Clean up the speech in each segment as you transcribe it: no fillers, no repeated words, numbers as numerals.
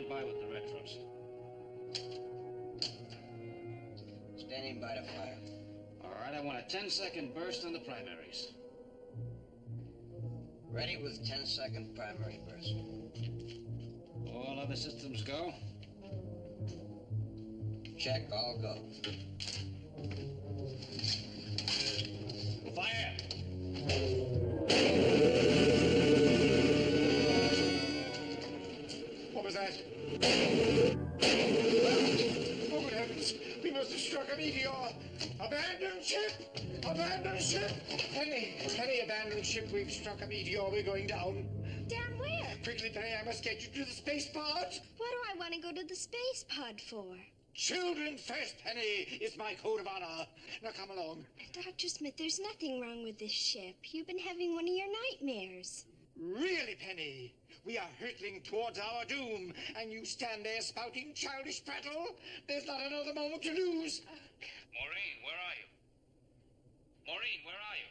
stand by with the retros. Standing by the fire. All right, I want a 10-second burst on the primaries. Ready with 10-second primary burst. All other systems go? Check, all go. Fire! What was that? Oh, good heavens! We must have struck a meteor! Abandon ship! Abandon ship! Penny, abandon ship. We've struck a meteor. We're going down. Down where? Quickly, Penny, I must get you to the space pod. What do I want to go to the space pod for? Children first, Penny, is my code of honor. Now come along. Dr. Smith, there's nothing wrong with this ship. You've been having one of your nightmares. Really, Penny? We are hurtling towards our doom, and you stand there spouting childish prattle? There's not another moment to lose. Maureen, where are you? Maureen, where are you?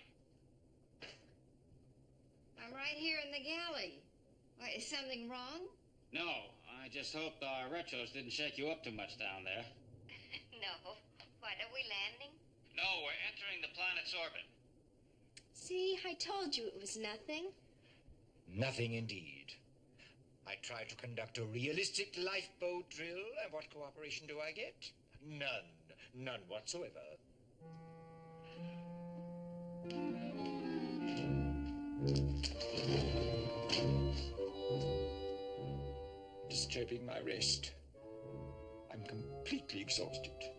I'm right here in the galley. Why, is something wrong? No, I just hope our retros didn't shake you up too much down there. No. What, are we landing? No, we're entering the planet's orbit. See, I told you it was nothing. Nothing indeed. I tried to conduct a realistic lifeboat drill, and what cooperation do I get? None. None whatsoever. Disturbing my rest. I'm completely exhausted.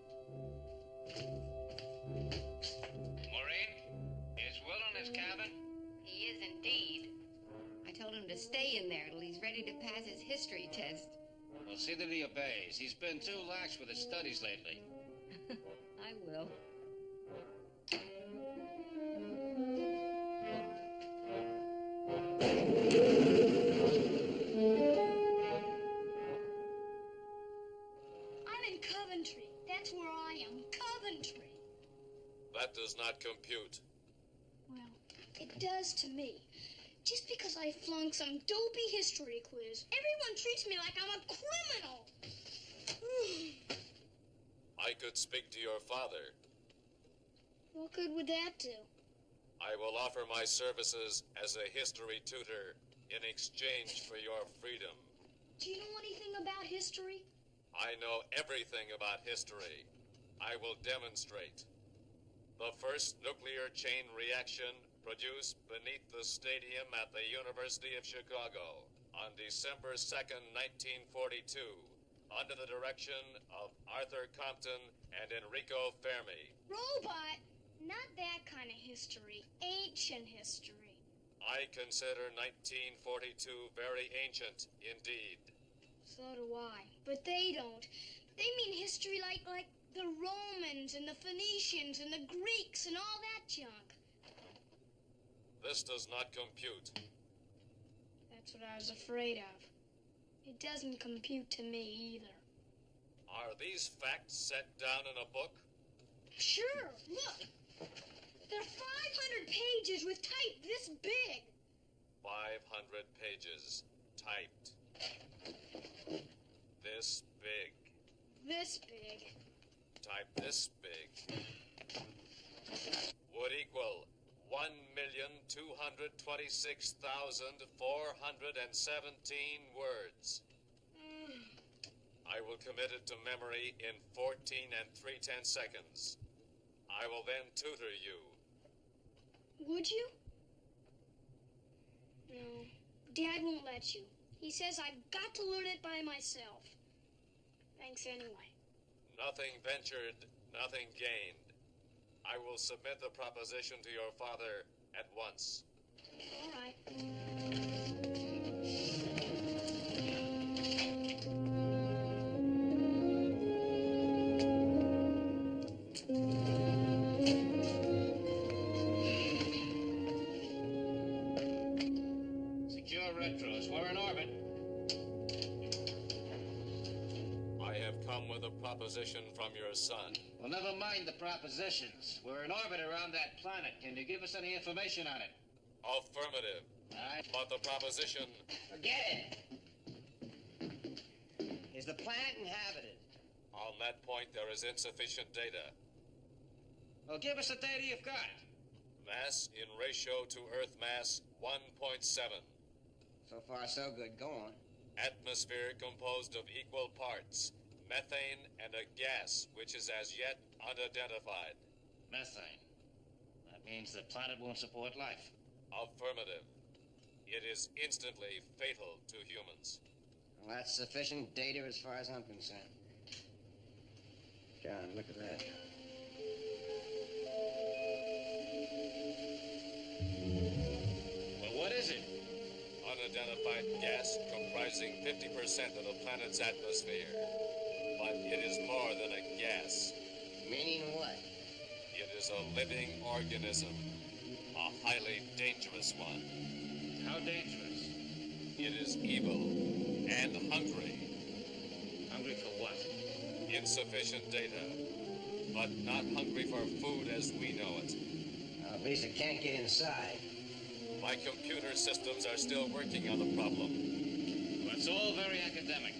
Maureen, is Will in his cabin? He is indeed. I told him to stay in there till he's ready to pass his history test. We'll see that he obeys. He's been too lax with his studies lately. I will. I'm in Coventry. That's where I am. Coventry. That does not compute. Well, it does to me. Just because I flunked some dopey history quiz, everyone treats me like I'm a criminal. I could speak to your father. What good would that do? I will offer my services as a history tutor in exchange for your freedom. Do you know anything about history? I know everything about history. I will demonstrate. The first nuclear chain reaction produced beneath the stadium at the University of Chicago on December 2nd, 1942, under the direction of Arthur Compton and Enrico Fermi. Robot? Not that kind of history. Ancient history. I consider 1942 very ancient indeed. So do I. But they don't. They mean history like the Romans and the Phoenicians and the Greeks and all that junk. This does not compute. That's what I was afraid of. It doesn't compute to me either. Are these facts set down in a book? Sure, look. There are 500 pages with type this big. 500 pages typed. This big. This big. Type this big. Would equal 1,226,417 words. I will commit it to memory in 14 3/10 seconds. I will then tutor you. Would you? No, Dad won't let you. He says I've got to learn it by myself. Thanks anyway. Nothing ventured, nothing gained. I will submit the proposition to your father at once. All right. Secure retros. We're in orbit. I have come with a proposition from your son. Well, never mind the propositions. We're in orbit around that planet. Can you give us any information on it? Affirmative. All right. But the proposition... Forget it. Is the planet inhabited? On that point, there is insufficient data. Well, give us the data you've got. Mass in ratio to Earth mass, 1.7. So far, so good. Go on. Atmosphere composed of equal parts, methane and a gas which is as yet unidentified. Methane. That means the planet won't support life. Affirmative. It is instantly fatal to humans. Well, that's sufficient data as far as I'm concerned. John, look at that. Well, what is it? Unidentified gas comprising 50% of the planet's atmosphere. But it is more than a gas. Meaning what? It is a living organism. A highly dangerous one. How dangerous? It is evil and hungry. Hungry for what? Insufficient data. But not hungry for food as we know it. At least it can't get inside. My computer systems are still working on the problem. Well, it's all very academic.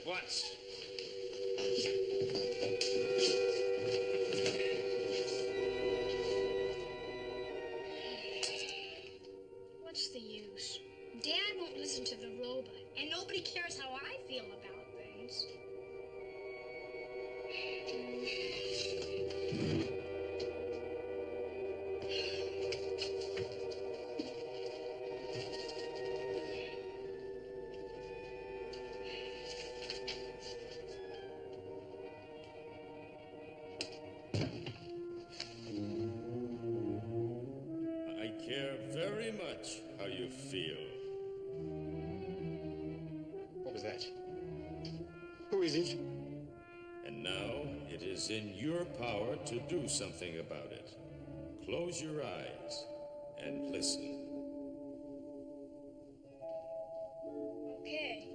Once. What's the use? Dad won't listen to the robot, and nobody cares how I feel about things. I care very much how you feel. What was that? Who is it? And now it is in your power to do something about it. Close your eyes and listen. Okay,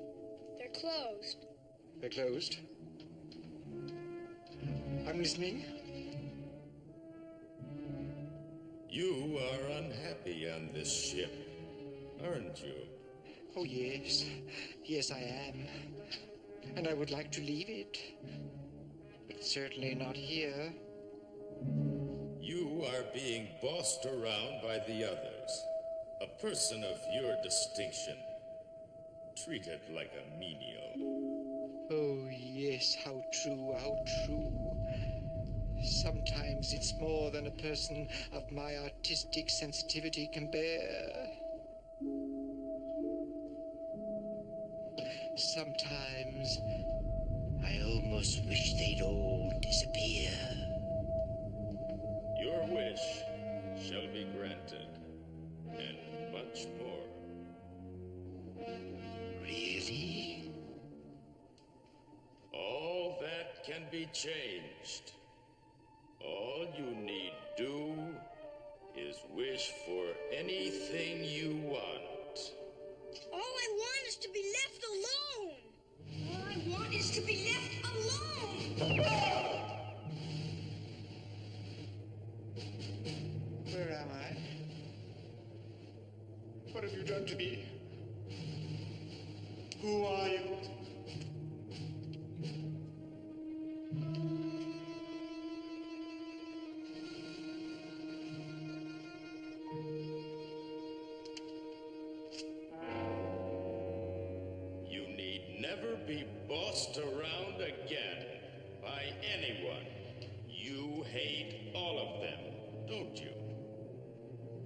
they're closed. They're closed. I'm listening. You are unhappy on this ship, aren't you? Oh, yes. Yes, I am. And I would like to leave it. But certainly not here. You are being bossed around by the others. A person of your distinction. Treated like a menial. Oh, yes, how true, how true. Sometimes it's more than a person of my artistic sensitivity can bear. Sometimes I almost wish they'd all disappear. Your wish shall be granted, and much more. Really? All that can be changed. All you need do is wish for anything you want. All I want is to be left alone. All I want is to be left alone. Where am I? What have you done to me? Who are you? You need never be bossed around again by anyone. You hate all of them, don't you?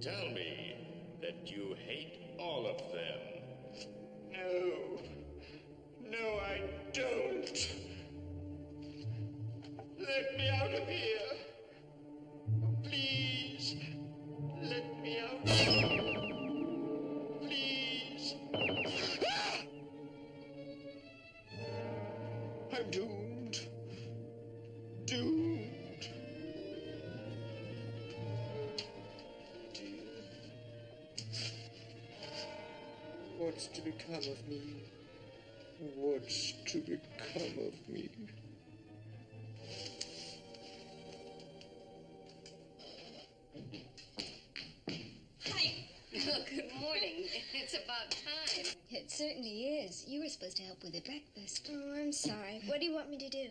Tell me that you hate all of them. No. No, I don't. Let me out of here. Please. Let me out. Please. I'm doomed. Doomed. What's to become of me? What's to become of me? Hi. Oh, good morning. It's about time. It certainly is. You were supposed to help with the breakfast. Oh, I'm sorry. What do you want me to do?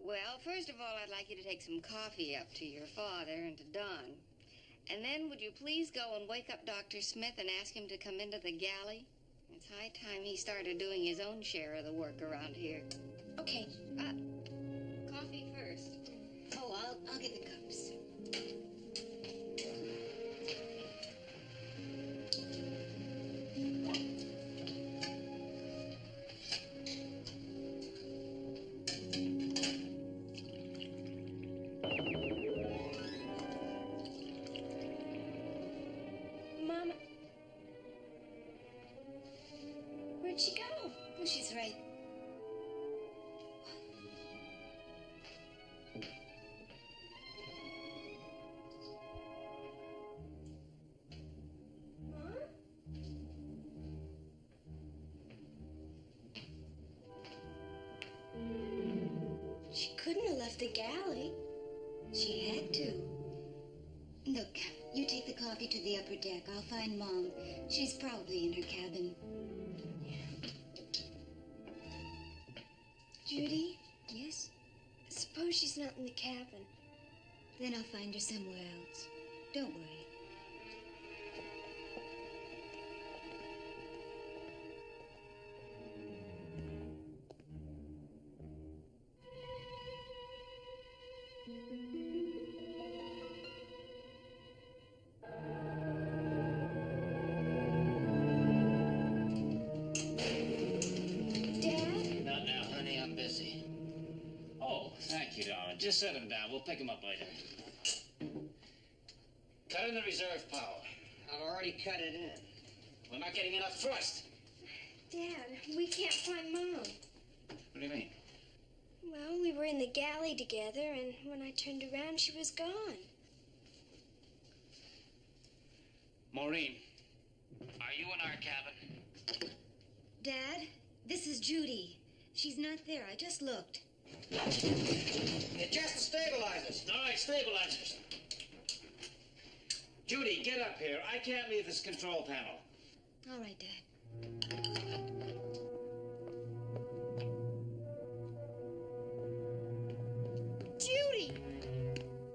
Well, first of all, I'd like you to take some coffee up to your father and to Don. And then would you please go and wake up Dr. Smith and ask him to come into the galley? It's high time he started doing his own share of the work around here. Okay. Coffee first. Oh, I'll get the cups. Mama. Where'd she go? Oh, she's right. She couldn't have left the galley. She had to. Look, you take the coffee to the upper deck. I'll find Mom. She's probably in her cabin. Judy, Yes? suppose she's not in the cabin. Then I'll find her somewhere else. Don't worry. Dad? Not now, honey. I'm busy. Oh, thank you, darling. Just set him down. We'll pick him up later. Cut in the reserve power. I've already cut it in. We're not getting enough thrust. Dad, we can't find Mom. What do you mean? Well, we were in the galley together, and when I turned around, she was gone. Maureen, are you in our cabin? Dad, this is Judy. She's not there. I just looked. Adjust the stabilizers. All right, stabilizers. Judy, get up here. I can't leave this control panel. All right, Dad. Judy!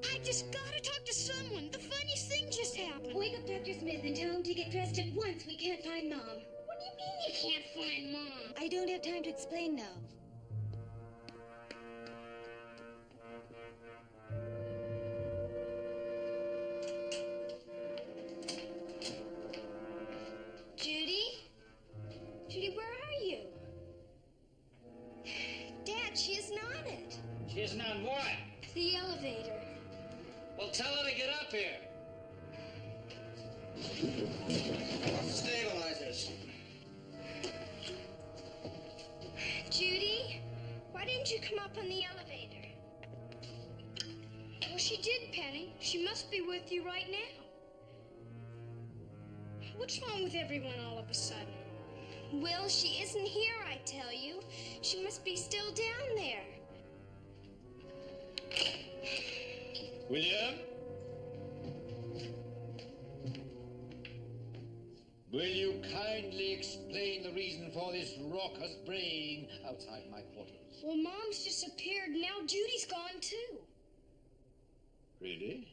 I just gotta talk to someone. The funniest thing just happened. Wake up Dr. Smith and tell him to get dressed at once. We can't find Mom. What do you mean you can't find Mom? I don't have time to explain now. Judy? Judy, where are you? Shakespeare. Off the stabilizers. Judy, why didn't you come up on the elevator? Well, she did, Penny. She must be with you right now. What's wrong with everyone all of a sudden? Well, she isn't here, I tell you. She must be still down there. William? Will you kindly explain the reason for this raucous braying outside my quarters? Well, Mom's disappeared. Now Judy's gone, too. Really?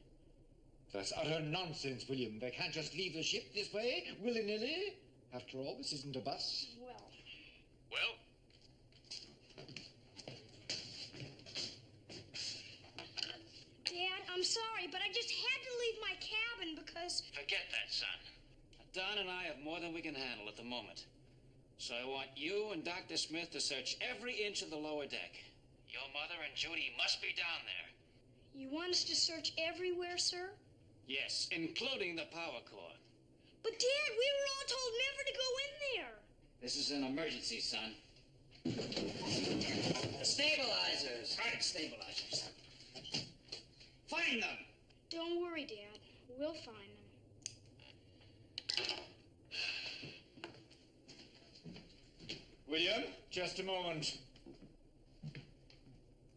That's utter nonsense, William. They can't just leave the ship this way, willy-nilly. After all, this isn't a bus. Well, Dad, I'm sorry, but I just had to leave my cabin because... Forget that, son. Don and I have more than we can handle at the moment. So I want you and Dr. Smith to search every inch of the lower deck. Your mother and Judy must be down there. You want us to search everywhere, sir? Yes, including the power core. But, Dad, we were all told never to go in there. This is an emergency, son. The stabilizers. Right, stabilizers. Find them! Don't worry, Dad. We'll find them. William, just a moment.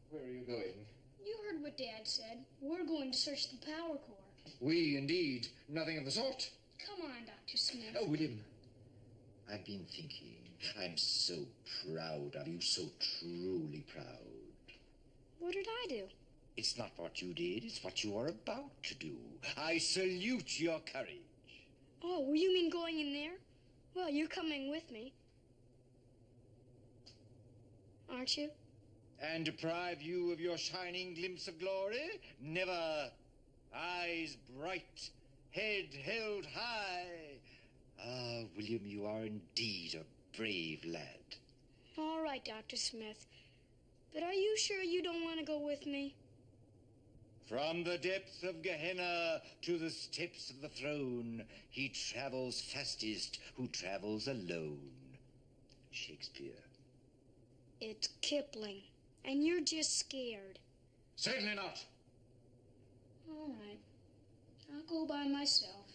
Where are you going? You heard what Dad said. We're going to search the power core. We, indeed. Nothing of the sort. Come on, Dr. Smith. Oh, William, I've been thinking. I'm so proud of you, so truly proud. What did I do? It's not what you did, it's what you are about to do. I salute your courage. Oh, you mean going in there? Well, you're coming with me. Aren't you? And deprive you of your shining glimpse of glory? Never. Eyes bright, head held high. Ah, William, you are indeed a brave lad. All right, Dr. Smith. But are you sure you don't want to go with me? From the depths of Gehenna to the steps of the throne, he travels fastest who travels alone. Shakespeare. It's Kipling. And you're just scared. Certainly not. All right. I'll go by myself.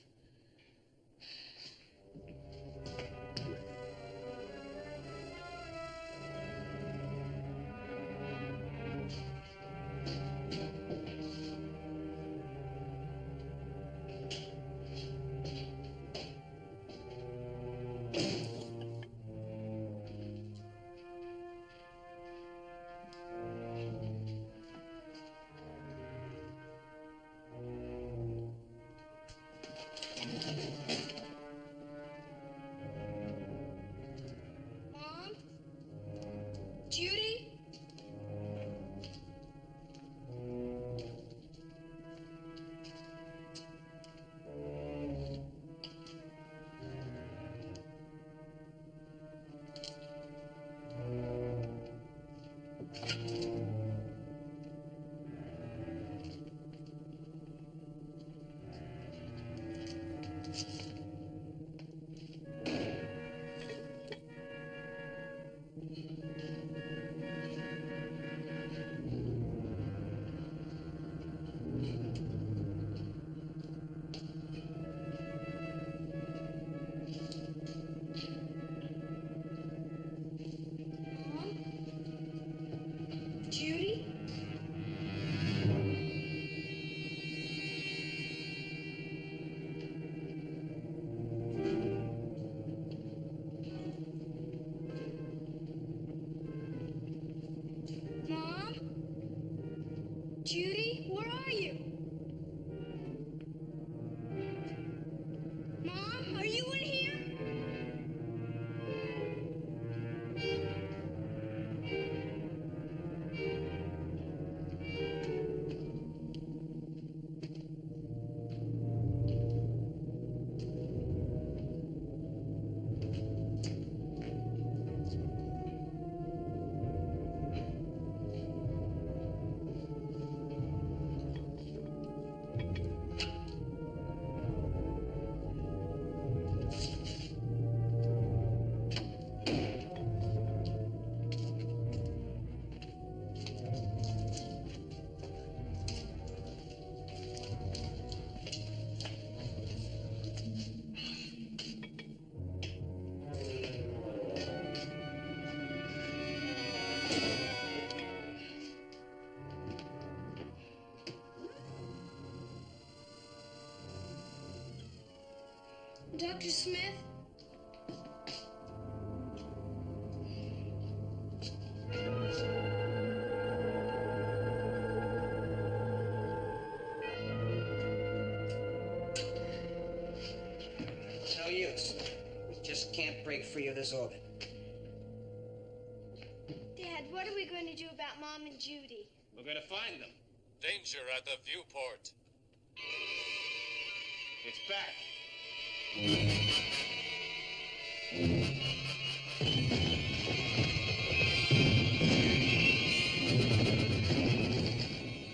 Dr. Smith? No use. We just can't break free of this orbit. Dad, what are we going to do about Mom and Judy? We're going to find them. Danger at the viewport. It's back.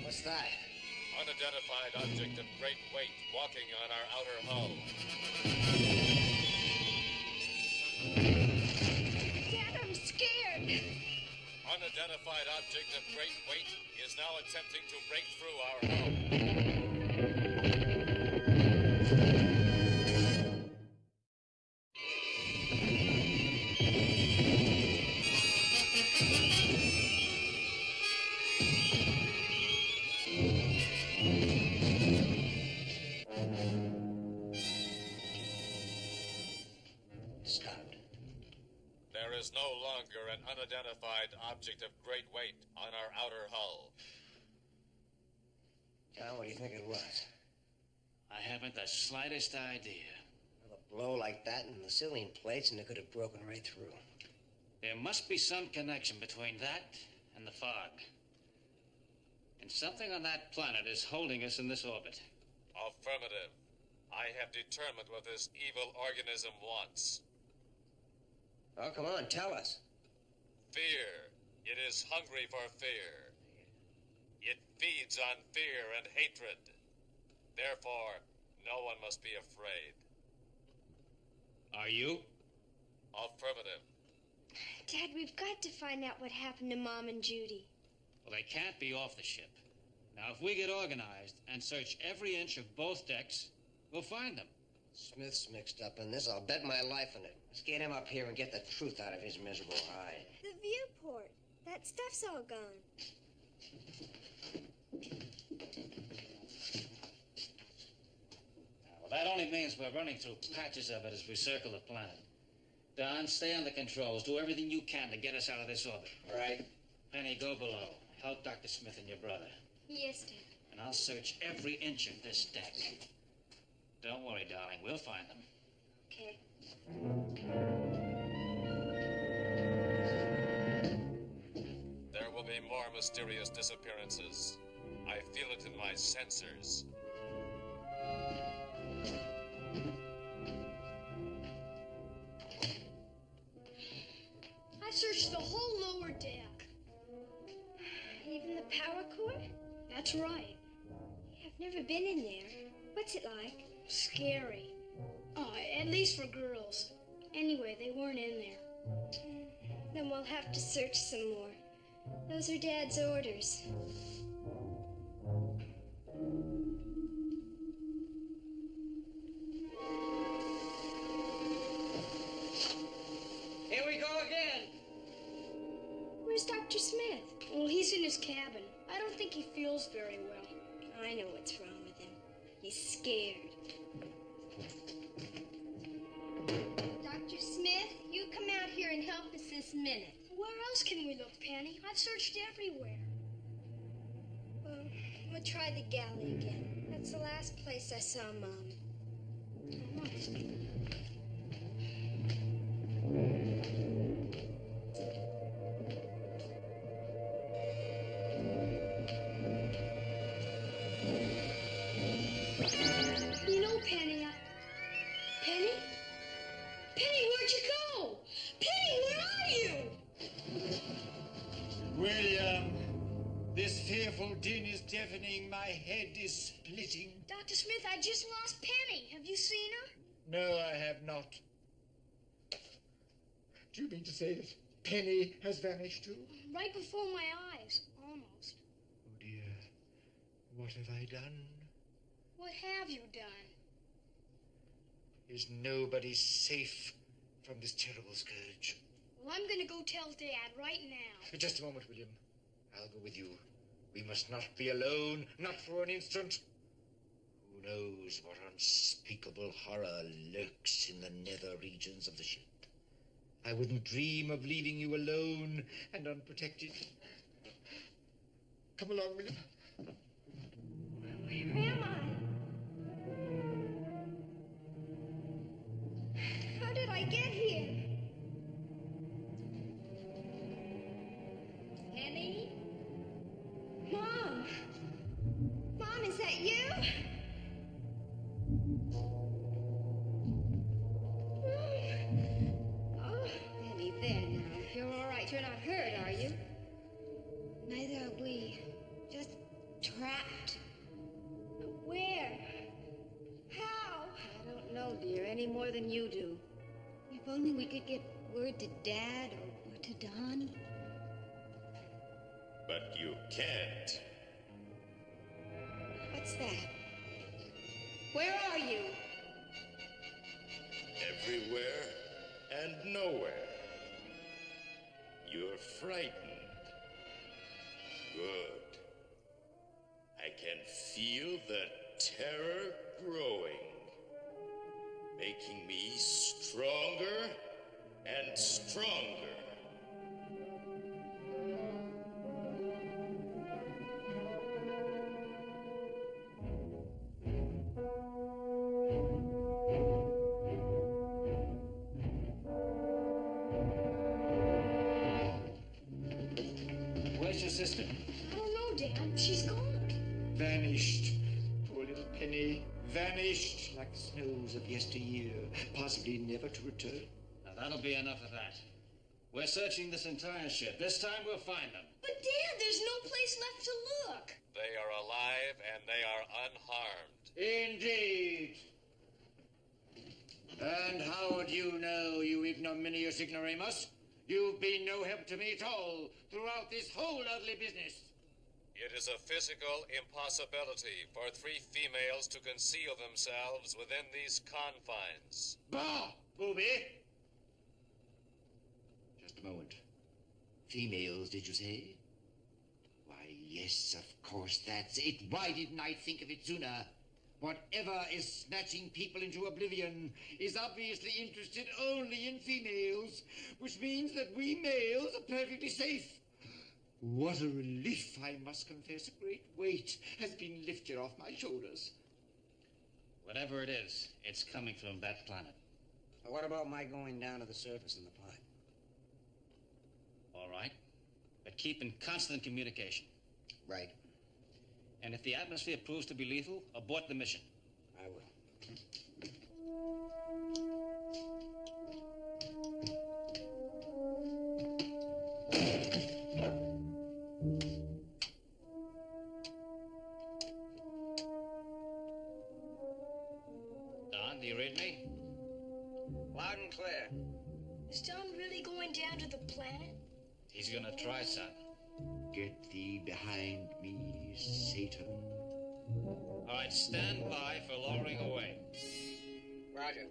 What's that? Unidentified object of great weight walking on our outer hull. Dad, I'm scared. Unidentified object of great weight is now attempting to break through our hull. Stopped. There is no longer an unidentified object of great weight on our outer hull. John, what do you think it was? I haven't the slightest idea. Well, a blow like that in the ceiling plates and it could have broken right through. There must be some connection between that and the fog. And something on that planet is holding us in this orbit. Affirmative. I have determined what this evil organism wants. Oh, come on, tell us. Fear. It is hungry for fear. It feeds on fear and hatred. Therefore, no one must be afraid. Are you? Affirmative. Dad, we've got to find out what happened to Mom and Judy. Well, they can't be off the ship. Now, if we get organized and search every inch of both decks, we'll find them. Smith's mixed up in this. I'll bet my life on it. Let's get him up here and get the truth out of his miserable hide. The viewport. That stuff's all gone. Well, that only means we're running through patches of it as we circle the planet. Don, stay on the controls. Do everything you can to get us out of this orbit. Right. Penny, go below. Help Dr. Smith and your brother. Yes, Dad. And I'll search every inch of this deck. Don't worry, darling. We'll find them. Okay. There will be more mysterious disappearances. I feel it in my sensors. I searched the whole lower deck. Even the power cord? That's right. I've never been in there. What's it like? Scary. Oh, at least for girls. Anyway, they weren't in there. Then we'll have to search some more. Those are Dad's orders. Here we go again. Where's Dr. Smith? Well, he's in his cabin. I don't think he feels very well. I know what's wrong with him. He's scared. Dr. Smith, you come out here and help us this minute. Where else can we look, Penny? I've searched everywhere. Well, we'll try the galley again. That's the last place I saw Mom. You know, Penny, Penny? Penny, where'd you go? Penny, where are you? William, this fearful din is deafening. My head is splitting. Dr. Smith, I just lost Penny. Have you seen her? No, I have not. Do you mean to say that Penny has vanished too? Right before my eyes, almost. Oh, dear. What have I done? What have you done? Is nobody safe from this terrible scourge? Well, I'm gonna go tell Dad right now. Just a moment, William. I'll go with you. We must not be alone, not for an instant. Who knows what unspeakable horror lurks in the nether regions of the ship? I wouldn't dream of leaving you alone and unprotected. Come along, William. Where am I? How did I get here? Penny? Mom! Mom, is that you? Oh. Penny, there now. You're all right. You're not hurt, are you? Neither are we. Just trapped. Where? How? I don't know, dear, any more than you do. If only we could get word to Dad or to Don. But you can't. What's that? Where are you? Everywhere and nowhere. You're frightened. Good. I can feel the terror growing, making me stronger and stronger. Where's your sister? I don't know, Dad. She's gone. Vanished. Poor little Penny. Vanished like the snows of yesteryear, possibly never to return. Now, that'll be enough of that. We're searching this entire ship. This time we'll find them. But, Dad, there's no place left to look. They are alive and they are unharmed. Indeed. And how do you know, you ignominious ignoramus? You've been no help to me at all throughout this whole ugly business. It is a physical impossibility for 3 females to conceal themselves within these confines. Bah, booby! Just a moment. Females, did you say? Why, yes, of course, that's it. Why didn't I think of it sooner? Whatever is snatching people into oblivion is obviously interested only in females, which means that we males are perfectly safe. What a relief, I must confess. A great weight has been lifted off my shoulders. Whatever it is, it's coming from that planet. What about my going down to the surface in the pod? All right. But keep in constant communication. Right. And if the atmosphere proves to be lethal, abort the mission. I will. Don, do you read me? Loud and clear. Is Don really going down to the planet? He's gonna try, son. Get thee behind me, Satan. All right, stand by for lowering away. Roger.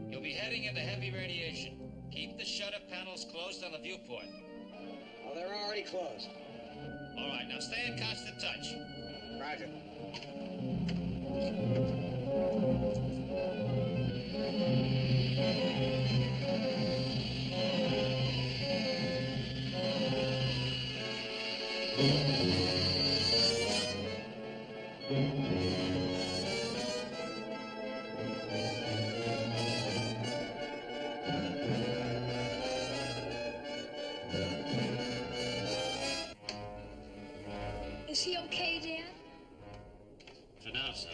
You'll be heading into heavy radiation. Keep the shutter panels closed on the viewport. Oh, they're already closed. All right, now stay in constant touch. Roger. Is he okay, Dad? For now, son.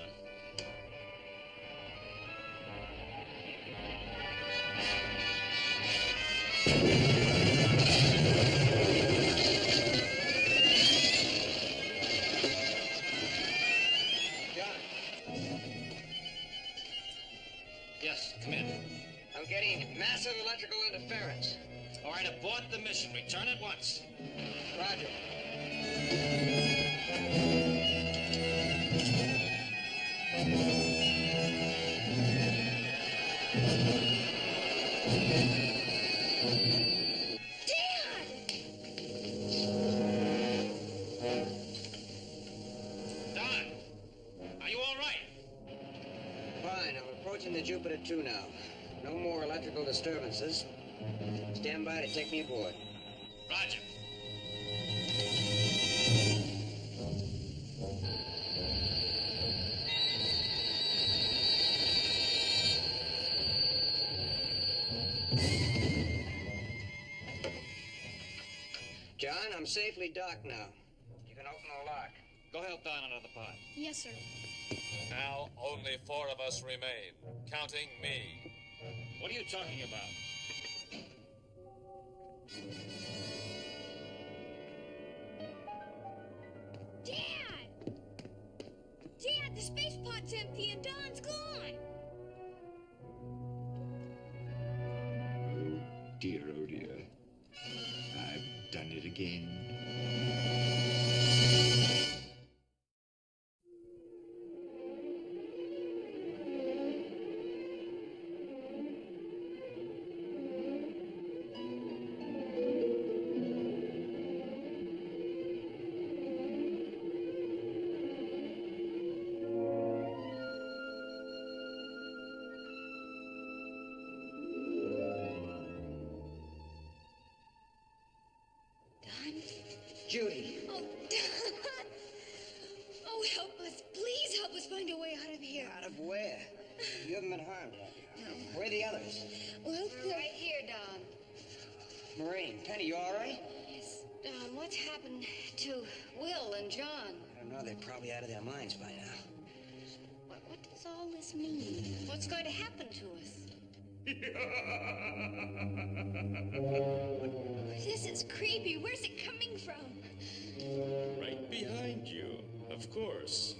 Yes, come in. I'm getting massive electrical interference. All right, abort the mission. Return at once. Roger. in the Jupiter 2 now. No more electrical disturbances. Stand by to take me aboard. Roger. John, I'm safely docked now. You can open the lock. Go help Don out of the pod. Yes, sir. Now only 4 of us remain, counting me. What are you talking about? Dad! Dad, the space pod's empty and Don's gone. Oh dear. I've done it again. Judy. Oh, Don! Oh, help us. Please help us find a way out of here. Out of where? You haven't been harmed, have you? No. Where are the others? Well, they're right here, Don. Maureen, Penny, you all right? Yes, Don, what's happened to Will and John? I don't know. They're probably out of their minds by now. What does all this mean? What's going to happen to us? This is creepy. Where's it coming from? Right behind you, of course.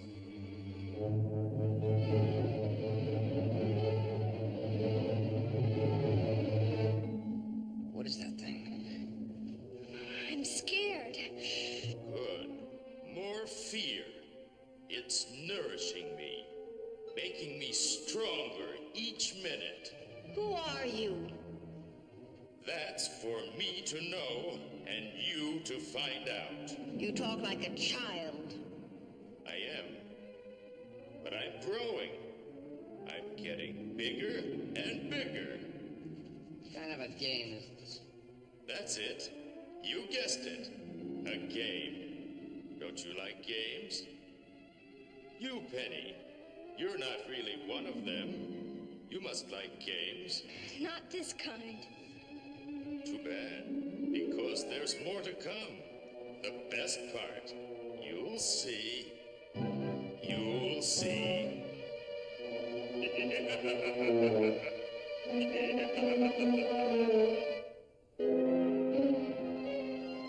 What is that thing? I'm scared. Good. More fear. It's nourishing me, making me stronger each minute. Who are you? That's for me to know and you to find out. You talk like a child. I am. But I'm growing. I'm getting bigger and bigger. What kind of a game is this? That's it. You guessed it. A game. Don't you like games? You, Penny. You're not really one of them. You must like games. Not this kind. Too bad. Because there's more to come. The best part. You'll see. You'll see.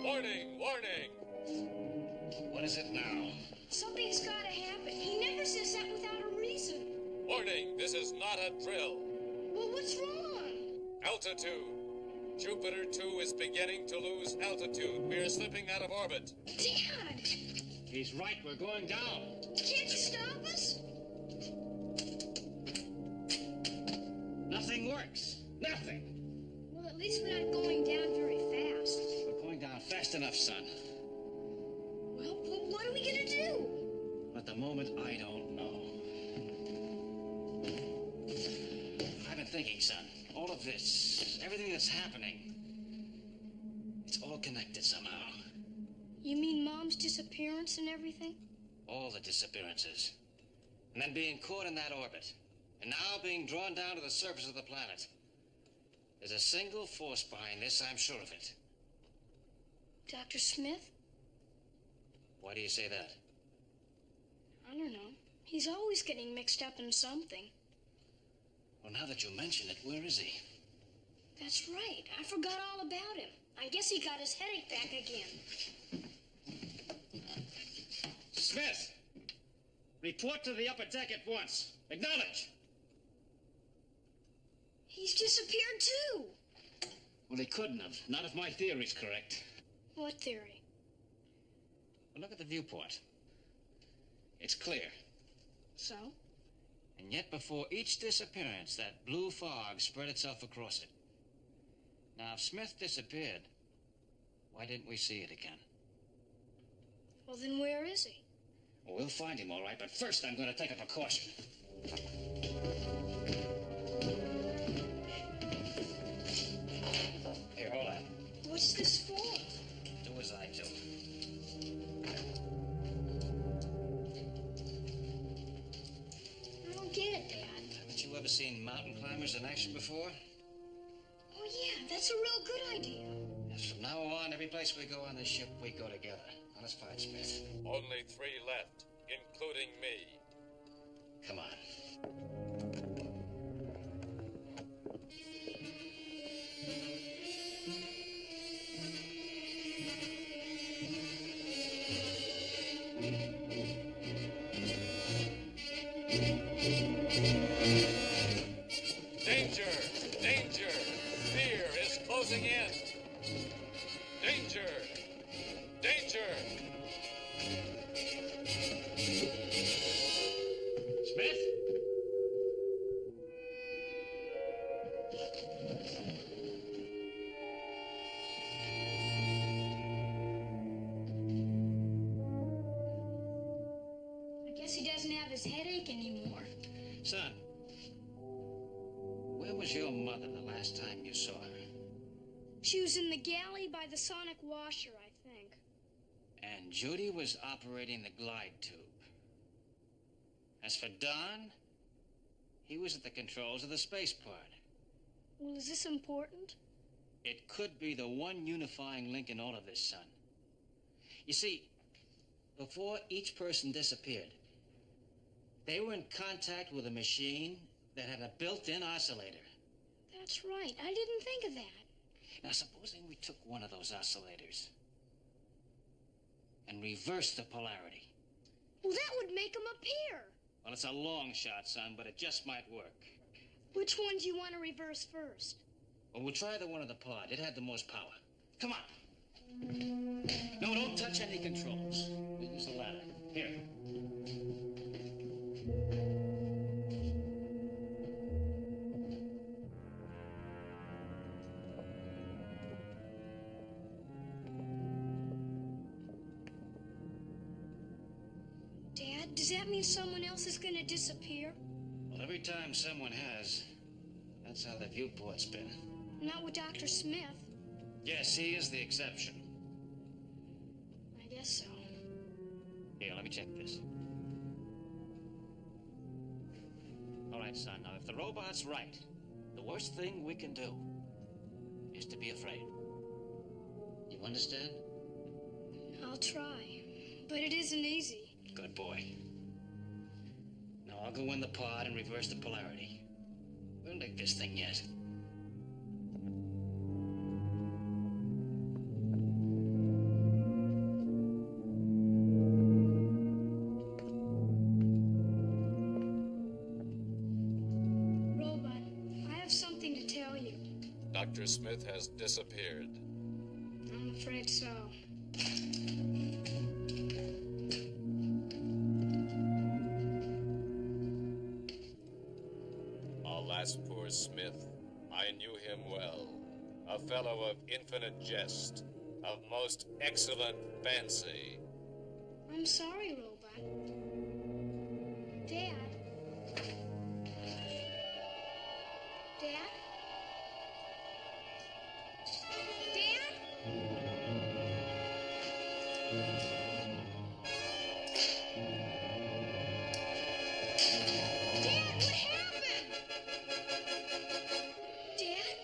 Warning, warning! What is it now? Something's gotta happen. He never says that without a reason. Warning, this is not a drill. Well, what's wrong? Altitude. Jupiter 2 is beginning to lose altitude. We're slipping out of orbit. Dad! He's right. We're going down. Can't you stop us? Nothing works. Nothing. Well, at least we're not going down very fast. We're going down fast enough, son. Well, what are we gonna do? At the moment, I don't know. I've been thinking, son. All of this, everything that's happening, it's all connected somehow. You mean Mom's disappearance and everything? All the disappearances. And then being caught in that orbit. And now being drawn down to the surface of the planet. There's a single force behind this, I'm sure of it. Dr. Smith? Why do you say that? I don't know. He's always getting mixed up in something. Well, now that you mention it, where is he? That's right. I forgot all about him. I guess he got his headache back again. Smith! Report to the upper deck at once. Acknowledge! He's disappeared too. Well, he couldn't have. Not if my theory's correct. What theory? Well, look at the viewport. It's clear. So? And yet before each disappearance, that blue fog spread itself across it. Now, if Smith disappeared, why didn't we see it again? Well, then where is he? Well, we'll find him, all right, but first I'm going to take a precaution. ever seen mountain climbers in action before? Oh, yeah, that's a real good idea. Yes, from now on, every place we go on this ship, we go together. Honest fight, Smith. Only 3 left, including me. Come on. Danger! Danger! Fear is closing in! Danger! Danger! Smith? I guess he doesn't have his headache anymore. Son, where was your mother the last time you saw her? She was in the galley by the sonic washer, I think. And Judy was operating the glide tube. As for Don, he was at the controls of the spaceport. Well, is this important? It could be the one unifying link in all of this, son. You see, before each person disappeared, they were in contact with a machine that had a built-in oscillator. That's right. I didn't think of that. Now, supposing we took one of those oscillators and reversed the polarity. Well, that would make him appear. Well, it's a long shot, son, but it just might work. Which one do you want to reverse first? Well, we'll try the one in the pod. It had the most power. Come on. No, don't touch any controls. Use the ladder. Here. Dad, does that mean someone else is going to disappear? Well, every time someone has, that's how the viewport's been. Not with Dr. Smith. Yes, he is the exception. I guess so. Here, let me check this. All right, son. Now, if the robot's right, the worst thing we can do is to be afraid. You understand? I'll try. But it isn't easy. Good boy. Now, I'll go in the pod and reverse the polarity. We'll make this thing yet. Robot, I have something to tell you. Dr. Smith has disappeared. I'm afraid so. Alas, poor Smith, I knew him well. A fellow of infinite jest, of most excellent fancy. I'm sorry, Robot. Dad? Dad? Dad? Dad, what happened? Dad?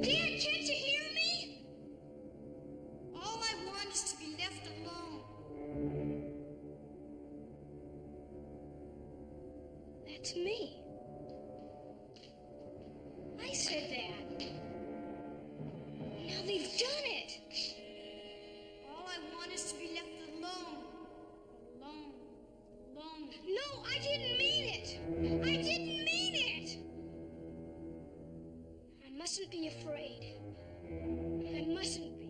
Dad, can't you hear me? All I want is to be left alone. That's me. I said that. Now they've done it. All I want is to be left alone. Alone. Alone. No, I didn't mean it. I didn't mean it. I mustn't be afraid. I mustn't be.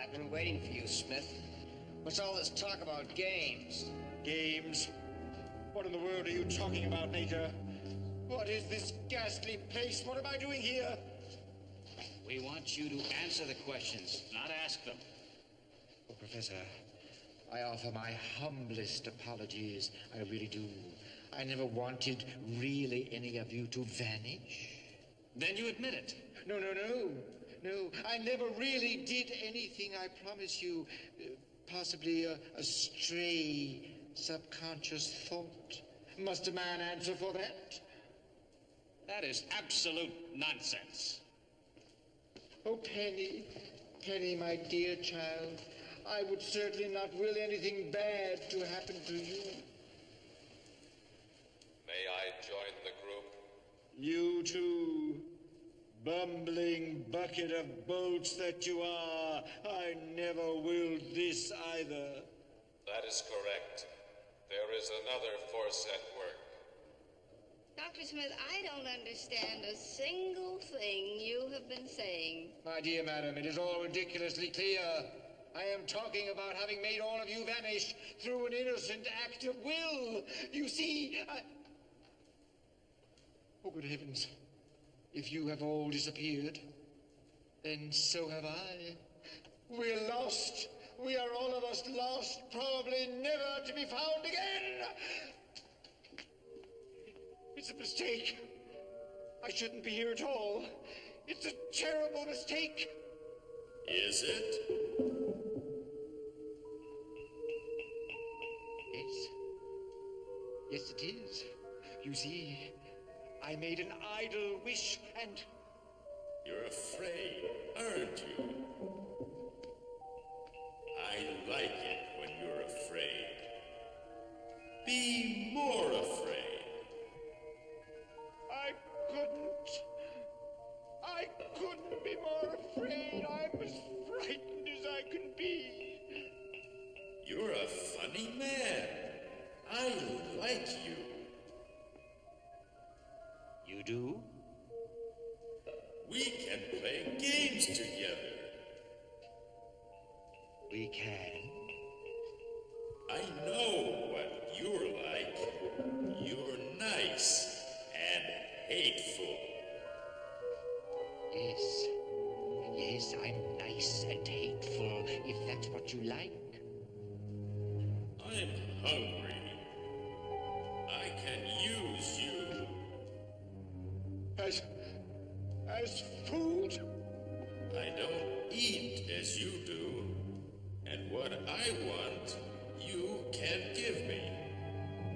I've been waiting for you, Smith. What's all this talk about games? Games? What in the world are you talking about, Major? What is this ghastly place? What am I doing here? We want you to answer the questions, not ask them. Oh, Professor, I offer my humblest apologies. I really do. I never wanted really any of you to vanish. Then you admit it. No. No, I never really did anything, I promise you. Possibly a stray subconscious thought. Must a man answer for that? That is absolute nonsense. Oh, Penny, Penny, my dear child, I would certainly not will anything bad to happen to you. May I join the group? You too, bumbling bucket of bolts that you are. I never willed this either. That is correct. There is another force at work. Dr. Smith, I don't understand a single thing you have been saying. My dear madam, it is all ridiculously clear. I am talking about having made all of you vanish through an innocent act of will. You see, Oh, good heavens. If you have all disappeared, then so have I. We're lost. We are all of us lost, probably never to be found again. It's a mistake. I shouldn't be here at all. It's a terrible mistake. Is it? Yes, it is. You see, I made an idle wish and... You're afraid, aren't you? I like it when you're afraid. Be more afraid. I couldn't be more afraid. I'm as frightened as I can be. You're a funny man. I like you. You do? We can play games together. We can. I know what you're like. You're nice and hateful. Yes, I'm nice and hateful, if that's what you like. I'm hungry. I can use you. As food? I don't eat as you do. And what I want, you can't give me.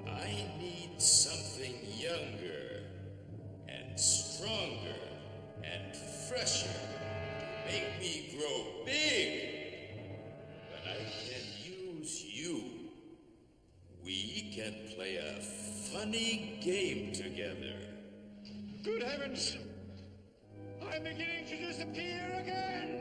I need something younger and stronger and fresher to make me grow big. But I can use you. We can play a funny game together. Good heavens! I'm beginning to disappear again!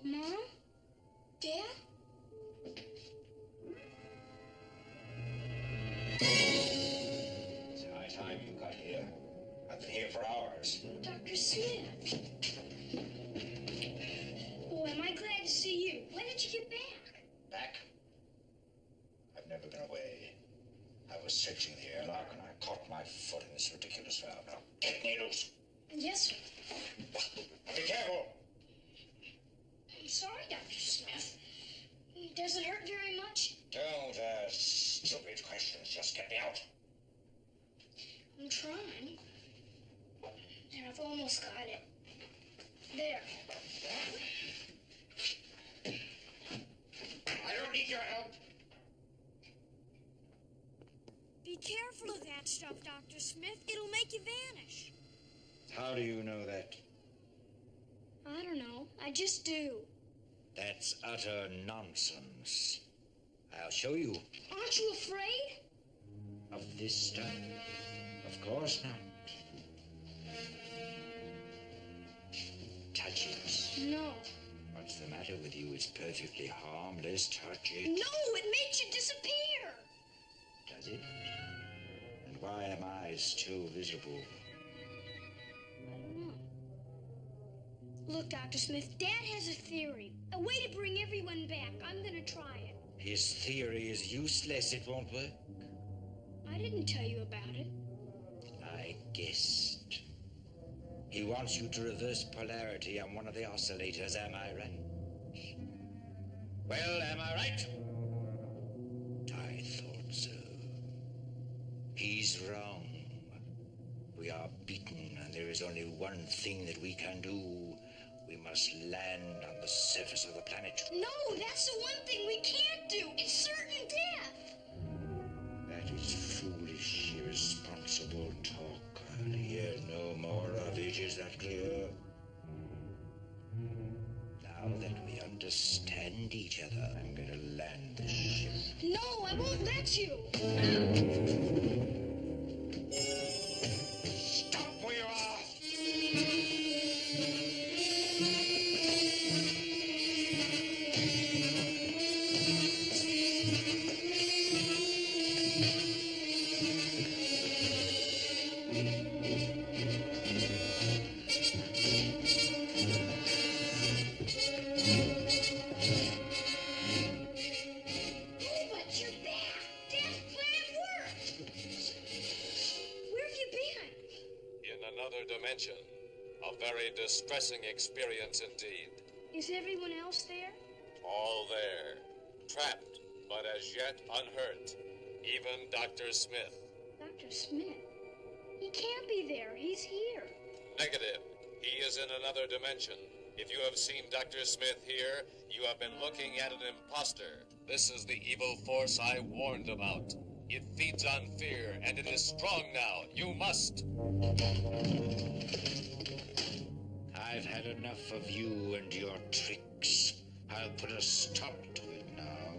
Mom? Dad? It's high time you got here. I've been here for hours. Dr. Smith. Oh, am I glad to see you. When did you get back? Back? I've never been away. I was searching the airlock and I caught my foot in this ridiculous valve. Now, get me loose. Yes, sir. Be careful. I'm sorry, Dr. Smith. Does it hurt very much? Don't ask stupid questions. Just get me out. I'm trying. And I've almost got it. There. I don't need your help. Be careful of that stuff, Dr. Smith. It'll make you vanish. How do you know that? I don't know. I just do. That's utter nonsense. I'll show you. Aren't you afraid? Of this stuff? Of course not. Touch it. No. What's the matter with you? It's perfectly harmless. Touch it. No, it makes you disappear. Does it? And why am I still visible? I don't know. Look, Dr. Smith, Dad has a theory. A way to bring everyone back. I'm gonna try it. His theory is useless. It won't work. I didn't tell you about it. I guessed. He wants you to reverse polarity on one of the oscillators, am I right? Well, am I right? I thought so. He's wrong. We are beaten, and there is only one thing that we can do. We must land on the surface of the planet. No, that's the one thing we can't do. It's certain death. That is foolish, irresponsible talk. I'll hear no more of it. Is that clear? Now that we understand each other, I'm going to land the ship. No, I won't let you. Stop where you are! But you're back. Dad's plan worked. Where have you been? In another dimension. A very distressing experience indeed. Is everyone else there? All there. Trapped, but as yet unhurt. Even Dr. Smith. Dr. Smith? He can't be there. He's here. Negative. He is in another dimension. If you have seen Dr. Smith here, you have been looking at an imposter. This is the evil force I warned about. It feeds on fear, and it is strong now. You must. I've had enough of you and your tricks. I'll put a stop to it now.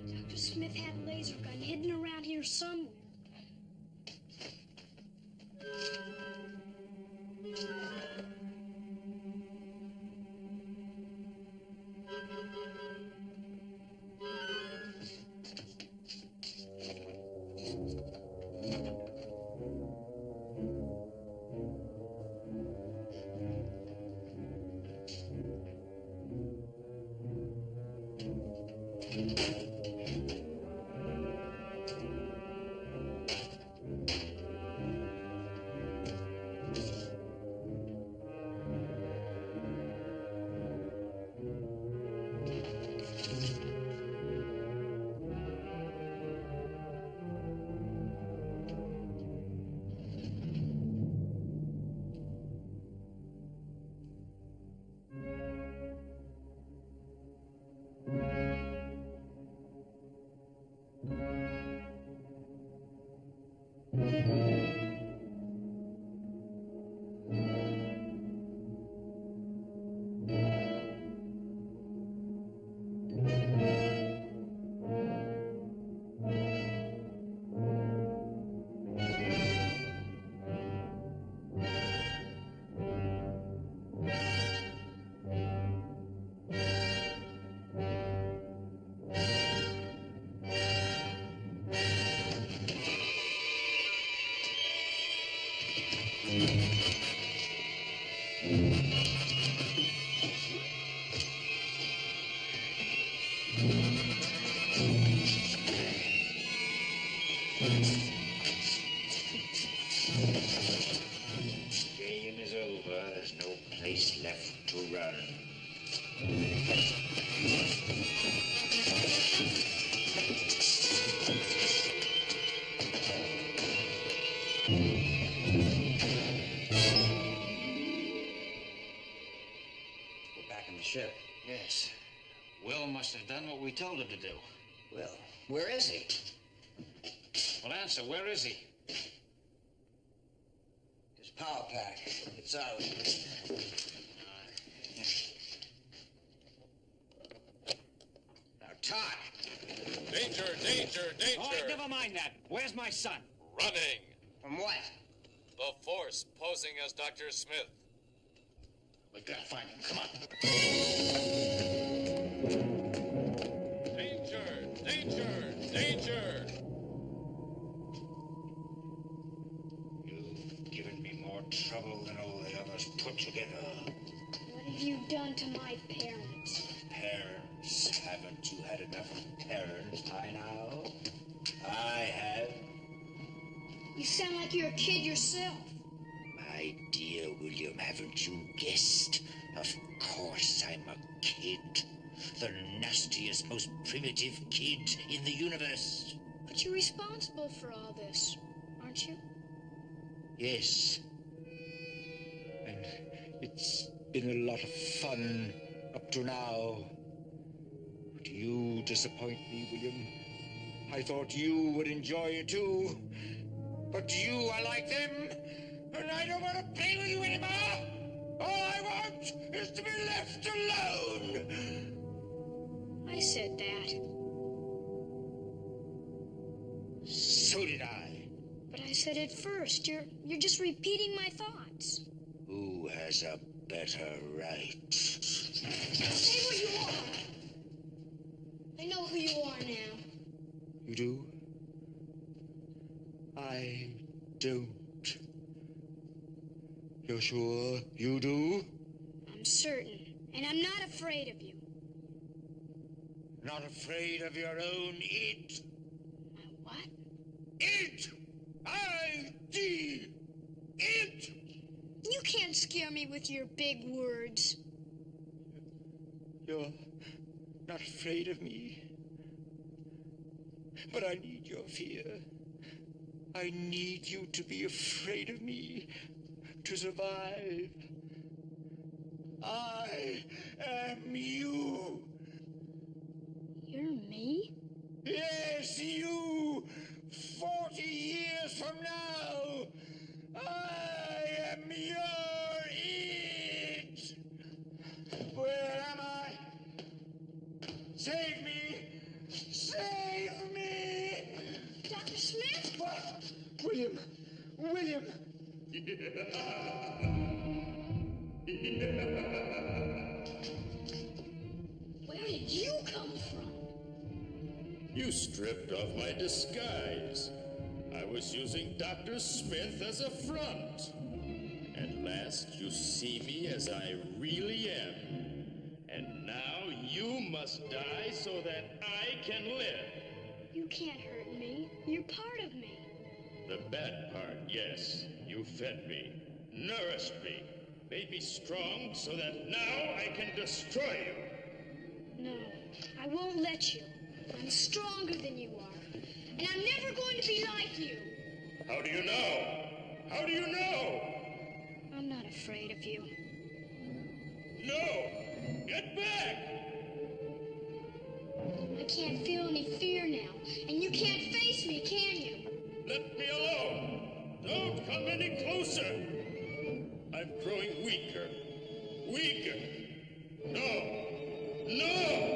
Dr. Smith had a laser gun hidden around here somewhere. Game is over. There's no place left to run. we told him to do. Well, where is he? Well, answer, where is he? His power pack. It's out. Now, talk. Danger, danger, danger! All right, never mind that. Where's my son? Running! From what? The Force posing as Dr. Smith. We gotta find him. Come on. Danger, danger, danger! You've given me more trouble than all the others put together. What have you done to my parents? Parents, haven't you had enough of parents by now? I have. You sound like you're a kid yourself. My dear William, haven't you guessed? Of course I'm a kid. The nastiest, most primitive kid in the universe. But you're responsible for all this, aren't you? Yes. And it's been a lot of fun up to now. But you disappoint me, William. I thought you would enjoy it too. But you are like them, and I don't want to play with you anymore. All I want is to be left alone. I said that. So did I. But I said it first. You're just repeating my thoughts. Who has a better right? Say what you are. I know who you are now. You do? I don't. You're sure you do? I'm certain. And I'm not afraid of you. Not afraid of your own id? My what? Id! I-D! Id! You can't scare me with your big words. You're not afraid of me. But I need your fear. I need you to be afraid of me to survive. I am you. You're me? Yes, you. 40 years from now, I am your it. Where am I? Save me. Save me. Dr. Smith? What? William. William. Where did you come from? You stripped off my disguise. I was using Dr. Smith as a front. At last you see me as I really am. And now you must die so that I can live. You can't hurt me. You're part of me. The bad part, yes. You fed me, nourished me, made me strong so that now I can destroy you. No, I won't let you. I'm stronger than you are. And I'm never going to be like you. How do you know? How do you know? I'm not afraid of you. No! Get back! I can't feel any fear now. And you can't face me, can you? Let me alone! Don't come any closer! I'm growing weaker. Weaker! No! No!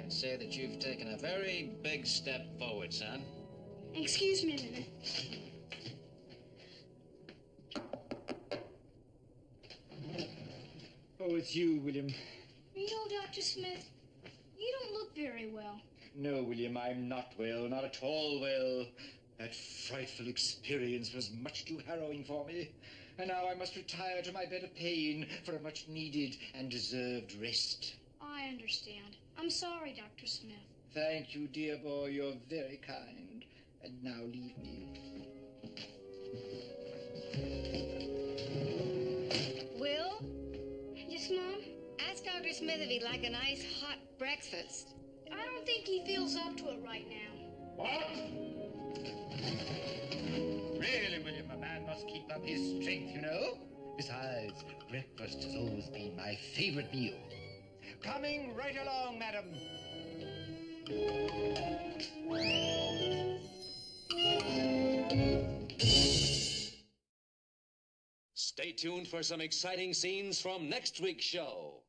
Say that you've taken a very big step forward, son. Excuse me a minute. Oh, it's you, William. You know, Dr. Smith, you don't look very well. No, William, I'm not well, not at all well. That frightful experience was much too harrowing for me. And now I must retire to my bed of pain for a much-needed and deserved rest. I understand. I'm sorry, Dr. Smith. Thank you, dear boy. You're very kind. And now leave me. Will, Yes, Mom? ask Dr. Smith if he'd like a nice hot breakfast. I don't think he feels up to it right now. What? Really, William, a man must keep up his strength, you know. Besides, breakfast has always been my favorite meal. Coming right along, madam. Stay tuned for some exciting scenes from next week's show.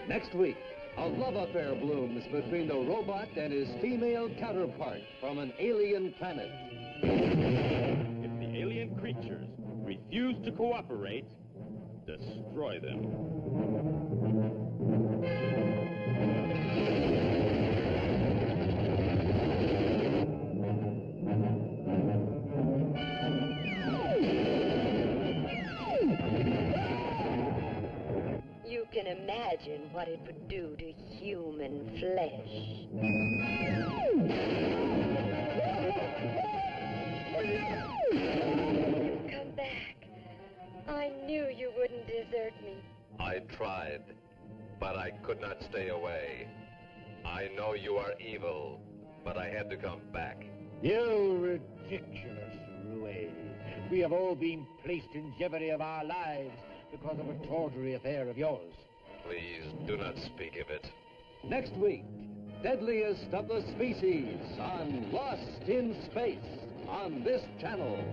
Next week, a love affair blooms between the robot and his female counterpart from an alien planet. If the alien creatures refuse to cooperate, destroy them. You can imagine what it would do to human flesh. You've come back. I knew you wouldn't desert me. I tried, but I could not stay away. I know you are evil, but I had to come back. You ridiculous Rouet. We have all been placed in jeopardy of our lives because of a tawdry affair of yours. Please do not speak of it. Next week, deadliest of the species on Lost in Space on this channel.